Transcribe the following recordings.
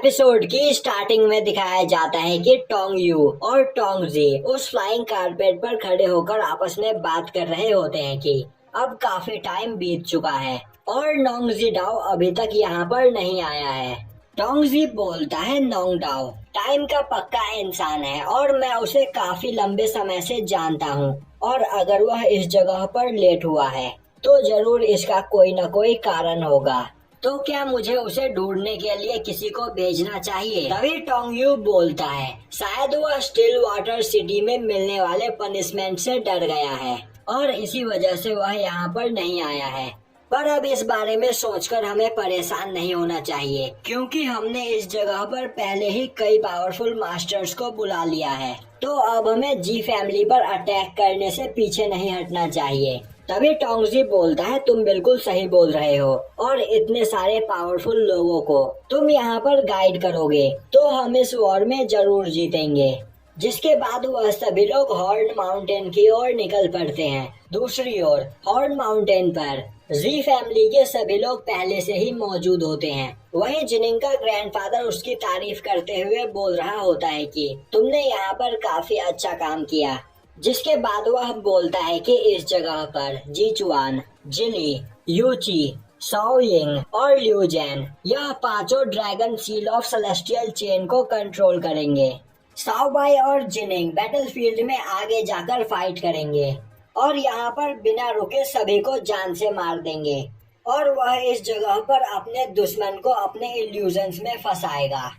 Episode की starting में दिखाया जाता है कि टोंग यू और टोंग जी उस फ्लाइंग कारपेट पर खड़े होकर आपस में बात कर रहे होते हैं कि अब काफी टाइम बीत चुका है और नोंग जी डाओ अभी तक यहाँ पर नहीं आया है। टोंग जी बोलता है नोंग डाओ टाइम का पक्का इंसान है और मैं उसे काफी लंबे समय से जानता हूँ और अगर वह इस जगह पर लेट हुआ है तो जरूर इसका कोई न कोई कारण होगा। तो क्या मुझे उसे ढूंढने के लिए किसी को भेजना चाहिए? तभी टोंग यू बोलता है शायद वह स्टिल वाटर सिटी में मिलने वाले पनिशमेंट से डर गया है और इसी वजह से वह यहाँ पर नहीं आया है। पर अब इस बारे में सोचकर हमें परेशान नहीं होना चाहिए क्योंकि हमने इस जगह पर पहले ही कई पावरफुल मास्टर्स को बुला लिया है। तो अब हमें जी फैमिली पर अटैक करने से पीछे नहीं हटना चाहिए। तभी टोंग जी बोलता है तुम बिल्कुल सही बोल रहे हो और इतने सारे पावरफुल लोगों को तुम यहाँ पर गाइड करोगे तो हम इस वॉर में जरूर जीतेंगे। जिसके बाद वह सभी लोग हॉर्न माउंटेन की ओर निकल पड़ते हैं। दूसरी ओर हॉर्न माउंटेन पर जी फैमिली के सभी लोग पहले से ही मौजूद होते हैं। वहीं जिनिंग का ग्रैंडफादर उसकी तारीफ करते हुए बोल रहा होता है कि तुमने यहाँ पर काफी अच्छा काम किया। जिसके बाद वह बोलता है कि इस जगह पर जीचुआन, जिली, यूची, साओयिंग और ल्यूजेन यह पांचों dragon seal of celestial chain को कंट्रोल करेंगे। साओबाई और जिनिंग बैटलफील्ड में आगे जाकर फाइट करेंगे और यहाँ पर बिना रुके सभी को जान से मार देंगे और वह इस जगह पर अपने दुश्मन को अपने इल्यूजन्स में फंसाएगा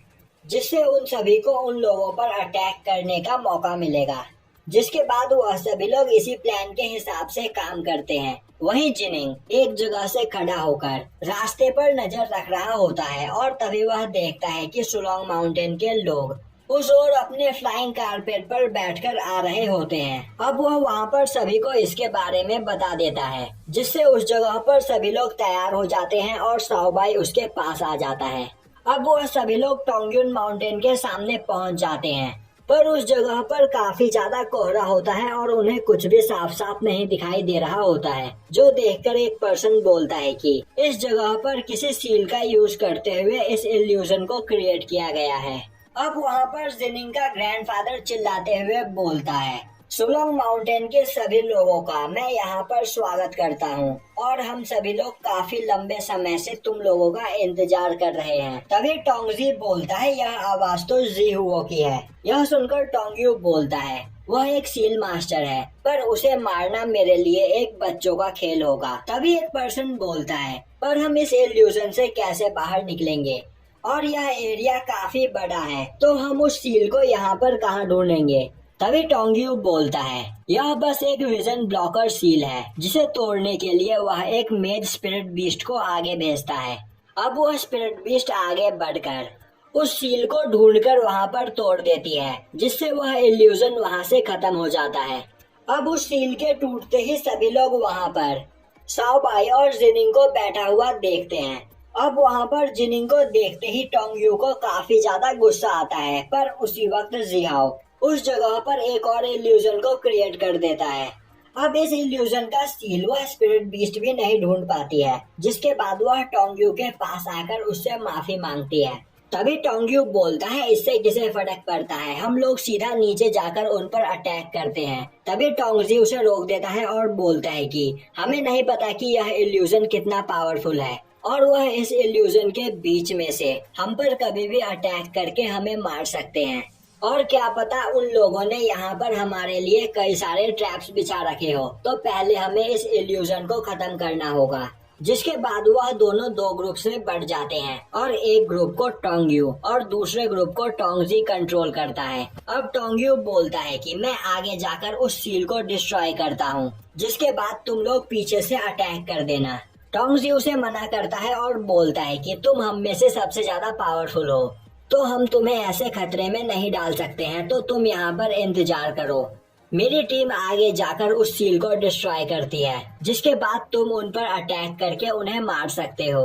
जिससे उन सभी को उन लोगों पर अटैक करने का मौका मिलेगा। जिसके बाद वह सभी लोग इसी प्लान के हिसाब से काम करते हैं। वहीं जिनिंग एक जगह से खड़ा होकर रास्ते पर नजर रख रहा होता है और तभी वह देखता है कि सुलोंग माउंटेन के लोग उस ओर अपने फ्लाइंग कारपेट पर बैठकर आ रहे होते हैं। अब वह वहां पर सभी को इसके बारे में बता देता है जिससे उस जगह पर सभी लोग तैयार हो जाते हैं और साओबाई उसके पास आ जाता है। अब वह सभी लोग टोंगयुन माउंटेन के सामने पहुंच जाते हैं पर उस जगह पर काफी ज्यादा कोहरा होता है और उन्हें कुछ भी साफ साफ नहीं दिखाई दे रहा होता है। जो देखकर एक पर्सन बोलता है कि इस जगह पर किसी सील का यूज करते हुए इस इल्यूजन को क्रिएट किया गया है। अब वहाँ पर जिनिंग का ग्रैंडफादर चिल्लाते हुए बोलता है सुलोंग माउंटेन के सभी लोगों का मैं यहाँ पर स्वागत करता हूँ और हम सभी लोग काफी लंबे समय से तुम लोगों का इंतजार कर रहे हैं। तभी टोंगजी बोलता है यह आवाज तो जी हुओ की है। यह सुनकर टोंगयू बोलता है वह एक सील मास्टर है पर उसे मारना मेरे लिए एक बच्चों का खेल होगा। तभी एक पर्सन बोलता है पर हम इस इल्यूजन से कैसे बाहर निकलेंगे और यह एरिया काफी बड़ा है तो हम उस सील को यहाँ पर कहाँ ढूंढेंगे। तभी टोंगयू बोलता है यह बस एक विजन ब्लॉकर सील है जिसे तोड़ने के लिए वह एक मेज स्पिरिट बीस्ट को आगे भेजता है। अब वह स्पिरिट बीस्ट आगे बढ़कर उस सील को ढूंढकर वहां पर तोड़ देती है जिससे वह इल्यूजन वहां से खत्म हो जाता है। अब उस सील के टूटते ही सभी लोग वहां पर साओबाई और जिनिंग को बैठा हुआ देखते हैं। अब वहां पर जिनिंग को देखते ही टोंगयू को काफी ज्यादा गुस्सा आता है पर उसी वक्त जिहाओ उस जगह पर एक और इल्यूजन को क्रिएट कर देता है। अब इस इल्यूजन का सील वह स्पिरिट बीस्ट भी नहीं ढूंढ पाती है जिसके बाद वह टोंगयू के पास आकर उससे माफी मांगती है। तभी टोंगयू बोलता है इससे किसे फर्क पड़ता है, हम लोग सीधा नीचे जाकर उन पर अटैक करते हैं। तभी टोंगजी उसे रोक देता है और बोलता है कि हमें नहीं पता कि यह इल्यूजन कितना पावरफुल है और वह इस इल्यूजन के बीच में से हम पर कभी भी अटैक करके हमें मार सकते हैं और क्या पता उन लोगों ने यहाँ पर हमारे लिए कई सारे ट्रैप्स बिछा रखे हो। तो पहले हमें इस इल्यूजन को खत्म करना होगा। जिसके बाद वह दोनों दो ग्रुप्स में बढ़ जाते हैं और एक ग्रुप को टोंगयू और दूसरे ग्रुप को टोंगजी कंट्रोल करता है। अब टोंगयू बोलता है कि मैं आगे जाकर उस सील को डिस्ट्रॉय करता हूँ जिसके बाद तुम लोग पीछे से अटैक कर देना। टोंगजी उसे मना करता है और बोलता है कि तुम हम में से सबसे ज्यादा पावरफुल हो तो हम तुम्हें ऐसे खतरे में नहीं डाल सकते हैं तो तुम यहाँ पर इंतजार करो। मेरी टीम आगे जाकर उस सील को डिस्ट्रॉय करती है जिसके बाद तुम उन पर अटैक करके उन्हें मार सकते हो।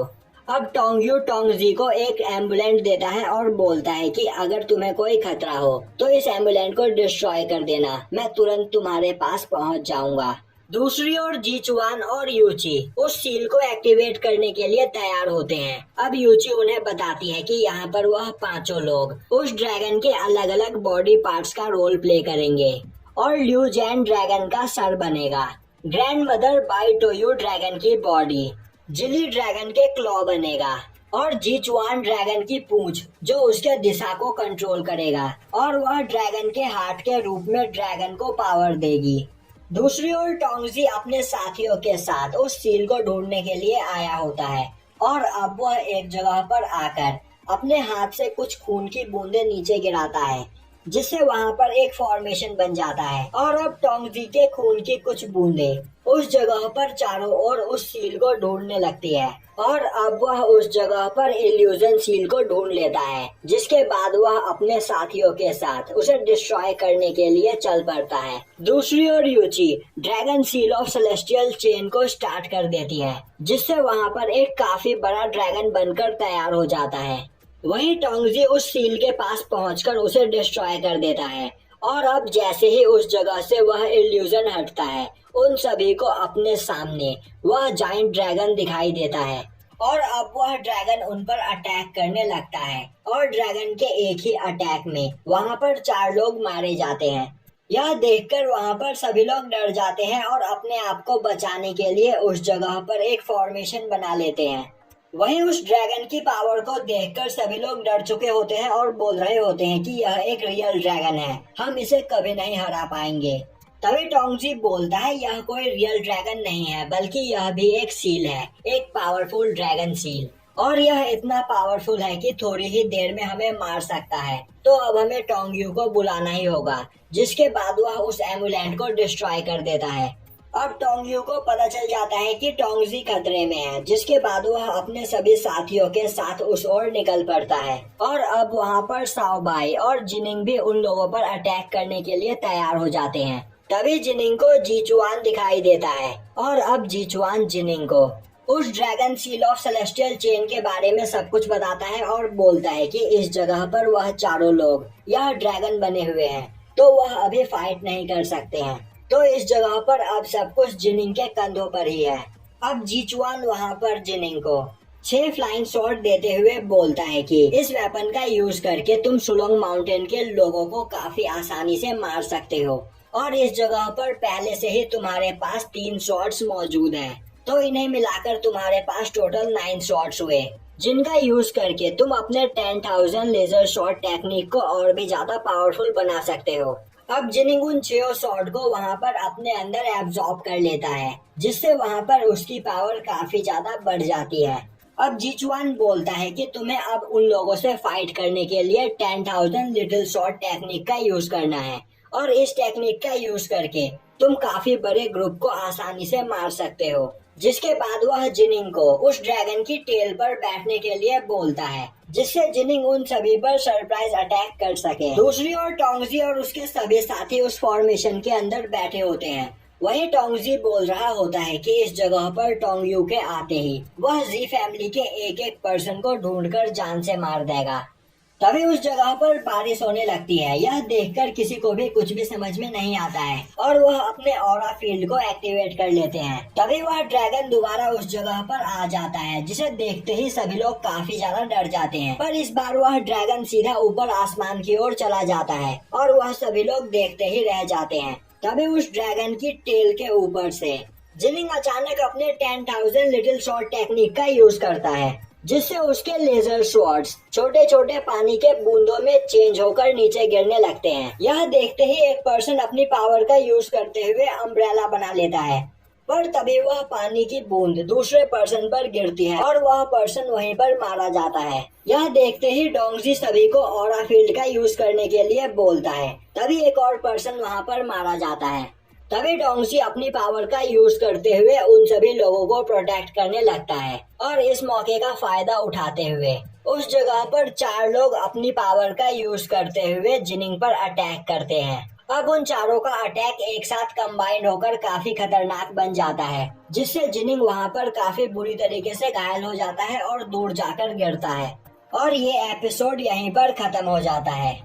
अब टोंगयू टोंगजी को एक एम्बुलेंट देता है और बोलता है कि अगर तुम्हें कोई खतरा हो तो इस एम्बुलेंट को डिस्ट्रॉय कर देना, मैं तुरंत तुम्हारे पास पहुंच जाऊंगा। दूसरी ओर जीचुआन और यूची उस सील को एक्टिवेट करने के लिए तैयार होते हैं। अब यूची उन्हें बताती है कि यहाँ पर वह पांचों लोग उस ड्रैगन के अलग अलग बॉडी पार्ट्स का रोल प्ले करेंगे और ल्यू जैन ड्रैगन का सर बनेगा, ग्रैंड मदर बाई टोयू ड्रैगन की बॉडी, जिली ड्रैगन के क्लॉ बनेगा और जीचुआन ड्रैगन की पूंछ जो उसके दिशा को कंट्रोल करेगा और वह ड्रैगन के हार्ट के रूप में ड्रैगन को पावर देगी। दूसरी ओर टोंगजी अपने साथियों के साथ उस सील को ढूंढने के लिए आया होता है और अब वह एक जगह पर आकर अपने हाथ से कुछ खून की बूंदें नीचे गिराता है, जिससे वहां पर एक फॉर्मेशन बन जाता है और अब टोंगजी के खून की कुछ बूंदें उस जगह पर चारों ओर उस सील को ढूंढने लगती है और अब वह उस जगह पर इल्यूजन सील को ढूंढ लेता है, जिसके बाद वह अपने साथियों के साथ उसे डिस्ट्रॉय करने के लिए चल पड़ता है। दूसरी ओर Yuchi dragon seal of celestial chain को स्टार्ट कर देती है, जिससे वहां पर एक काफी बड़ा ड्रैगन बनकर तैयार हो जाता है। वहीं टोंगजी उस सील के पास पहुंचकर उसे डिस्ट्रॉय कर देता है और अब जैसे ही उस जगह से वह इल्यूजन हटता है, उन सभी को अपने सामने वह जाइंट ड्रैगन दिखाई देता है और अब वह ड्रैगन उन पर अटैक करने लगता है और ड्रैगन के एक ही अटैक में वहां पर 4 लोग मारे जाते हैं। यह देखकर वहां पर सभी लोग डर जाते हैं और अपने आप को बचाने के लिए उस जगह पर एक फॉर्मेशन बना लेते हैं। वहीं उस ड्रैगन की पावर को देखकर सभी लोग डर चुके होते हैं और बोल रहे होते हैं कि यह एक रियल ड्रैगन है, हम इसे कभी नहीं हरा पाएंगे। तभी टोंगजी बोलता है यह कोई रियल ड्रैगन नहीं है, बल्कि यह भी एक सील है, एक पावरफुल ड्रैगन सील, और यह इतना पावरफुल है कि थोड़ी ही देर में हमें मार सकता है। तो अब हमें टोंगयू को बुलाना ही होगा, जिसके बाद वह उस एमुलेंट को डिस्ट्रॉय कर देता है। अब टोंगयू को पता चल जाता है कि टोंगजी खतरे में है, जिसके बाद वह अपने सभी साथियों के साथ उस ओर निकल पड़ता है और अब वहां पर साओबाई और जिनिंग भी उन लोगों पर अटैक करने के लिए तैयार हो जाते हैं। तभी जिनिंग को जीचुआन दिखाई देता है और अब जीचुआन जिनिंग को उस dragon seal of celestial chain के बारे में सब कुछ बताता है और बोलता है कि इस जगह पर वह चारों लोग यह ड्रैगन बने हुए हैं, तो वह अभी फाइट नहीं कर सकते हैं। तो इस जगह पर अब सब कुछ जिनिंग के कंधों पर ही है। अब जीचुआन वहां पर जिनिंग को 6 फ्लाइंग शॉट देते हुए बोलता है कि इस वेपन का यूज करके तुम सुलोंग माउंटेन के लोगों को काफी आसानी से मार सकते हो और इस जगह पर पहले से ही तुम्हारे पास 3 शॉट्स मौजूद हैं, तो इन्हें मिलाकर तुम्हारे पास टोटल 9 शॉट्स हुए, जिनका यूज करके तुम अपने 10,000 लेजर शॉट टेक्निक को और भी ज्यादा पावरफुल बना सकते हो। अब जिनिंग उन 6 शॉट को वहां पर अपने अंदर एब्जॉर्ब कर लेता है, जिससे वहां पर उसकी पावर काफी ज्यादा बढ़ जाती है। अब जीचुआन बोलता है कि तुम्हें अब उन लोगों से फाइट करने के लिए 10,000 लिटिल शॉट टेक्निक का यूज करना है और इस टेक्निक का यूज करके तुम काफी बड़े ग्रुप को आसानी से मार सकते हो। जिसके बाद वह जिनिंग को उस ड्रैगन की टेल पर बैठने के लिए बोलता है, जिससे जिनिंग उन सभी पर सरप्राइज अटैक कर सके। दूसरी ओर टोंगजी और उसके सभी साथी उस फॉर्मेशन के अंदर बैठे होते हैं। वहीं टोंगजी बोल रहा होता है कि इस जगह पर टोंगयू के आते ही वह जी फैमिली के एक पर्सन को ढूंढकर जान से मार देगा। तभी उस जगह पर बारिश होने लगती है। यह देखकर किसी को भी कुछ भी समझ में नहीं आता है और वह अपने ऑरा फील्ड को एक्टिवेट कर लेते हैं। तभी वह ड्रैगन दोबारा उस जगह पर आ जाता है, जिसे देखते ही सभी लोग काफी ज्यादा डर जाते हैं। पर इस बार वह ड्रैगन सीधा ऊपर आसमान की ओर चला जाता है और वह सभी लोग देखते ही रह जाते हैं। तभी उस ड्रैगन की टेल के ऊपर से जिनिंग अचानक अपने 10,000 लिटिल शॉट टेक्निक का यूज करता है, जिससे उसके लेजर शॉट्स छोटे छोटे पानी के बूंदों में चेंज होकर नीचे गिरने लगते हैं। यह देखते ही एक पर्सन अपनी पावर का यूज करते हुए अम्ब्रेला बना लेता है, पर तभी वह पानी की बूंद दूसरे पर्सन पर गिरती है और वह पर्सन वहीं पर मारा जाता है। यह देखते ही डोंगजी सभी को ऑरा फील्ड का यूज करने के लिए बोलता है। तभी एक और पर्सन वहाँ पर मारा जाता है। तभी डोंगजी अपनी पावर का यूज करते हुए उन सभी लोगों को प्रोटेक्ट करने लगता है और इस मौके का फायदा उठाते हुए उस जगह पर 4 लोग अपनी पावर का यूज करते हुए जिनिंग पर अटैक करते हैं। अब उन चारों का अटैक एक साथ कंबाइंड होकर काफी खतरनाक बन जाता है, जिससे जिनिंग वहां पर काफी बुरी तरीके से घायल हो जाता है और दूर जाकर गिरता है। और ये एपिसोड यहीं पर खत्म हो जाता है।